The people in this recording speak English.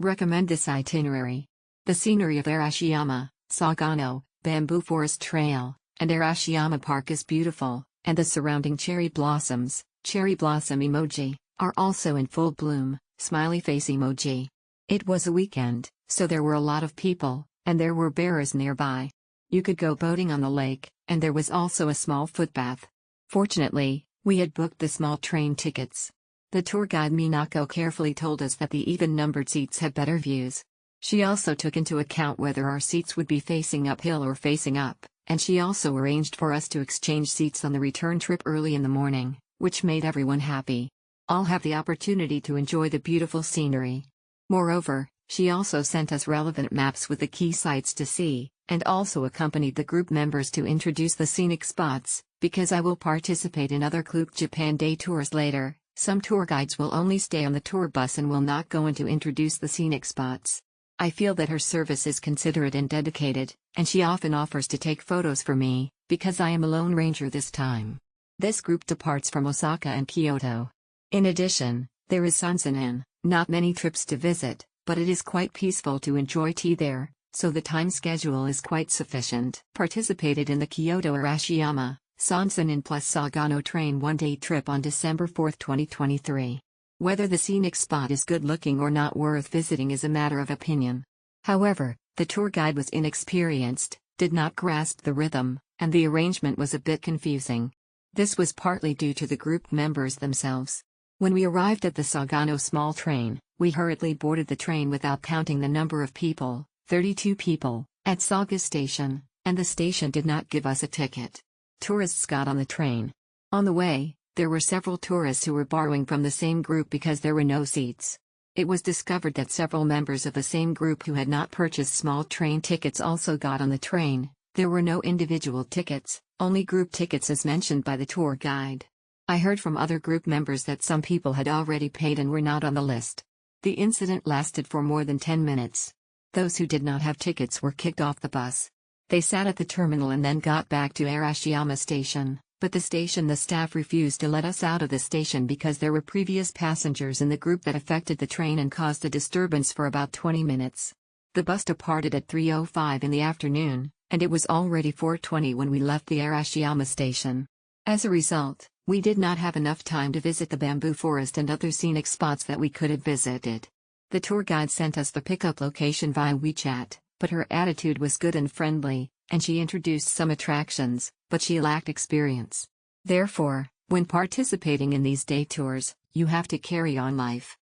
Recommend this itinerary. The scenery of Arashiyama, Sagano, Bamboo Forest Trail, and Arashiyama Park is beautiful, and the surrounding cherry blossom emoji, are also in full bloom, smiley face emoji. It was a weekend, so there were a lot of people, and there were bearers nearby. You could go boating on the lake, and there was also a small footbath. Fortunately, we had booked the small train tickets. The tour guide Minako carefully told us that the even-numbered seats had better views. She also took into account whether our seats would be facing uphill or facing up, and she also arranged for us to exchange seats on the return trip early in the morning, which made everyone happy. All have the opportunity to enjoy the beautiful scenery. Moreover, she also sent us relevant maps with the key sites to see, and also accompanied the group members to introduce the scenic spots, because I will participate in other Klook Japan day tours later. Some tour guides will only stay on the tour bus and will not go in to introduce the scenic spots. I feel that her service is considerate and dedicated, and she often offers to take photos for me, because I am a lone ranger this time. This group departs from Osaka and Kyoto. In addition, there is Sanzen-in, not many trips to visit, but it is quite peaceful to enjoy tea there, so the time schedule is quite sufficient. Participated in the Kyoto Arashiyama Sanzen-in plus Sagano train one-day trip on December 4, 2023. Whether the scenic spot is good-looking or not worth visiting is a matter of opinion. However, the tour guide was inexperienced, did not grasp the rhythm, and the arrangement was a bit confusing. This was partly due to the group members themselves. When we arrived at the Sagano small train, we hurriedly boarded the train without counting the number of people, 32 people, at Saga Station, and the station did not give us a ticket. Tourists got on the train. On the way, there were several tourists who were borrowing from the same group because there were no seats. It was discovered that several members of the same group who had not purchased small train tickets also got on the train. There were no individual tickets, only group tickets as mentioned by the tour guide. I heard from other group members that some people had already paid and were not on the list. The incident lasted for more than 10 minutes. Those who did not have tickets were kicked off the bus. They sat at the terminal and then got back to Arashiyama Station, but the staff refused to let us out of the station because there were previous passengers in the group that affected the train and caused a disturbance for about 20 minutes. The bus departed at 3:05 in the afternoon, and it was already 4:20 when we left the Arashiyama station. As a result, we did not have enough time to visit the bamboo forest and other scenic spots that we could have visited. The tour guide sent us the pickup location via WeChat, but her attitude was good and friendly, and she introduced some attractions, but she lacked experience. Therefore, when participating in these day tours, you have to carry on life.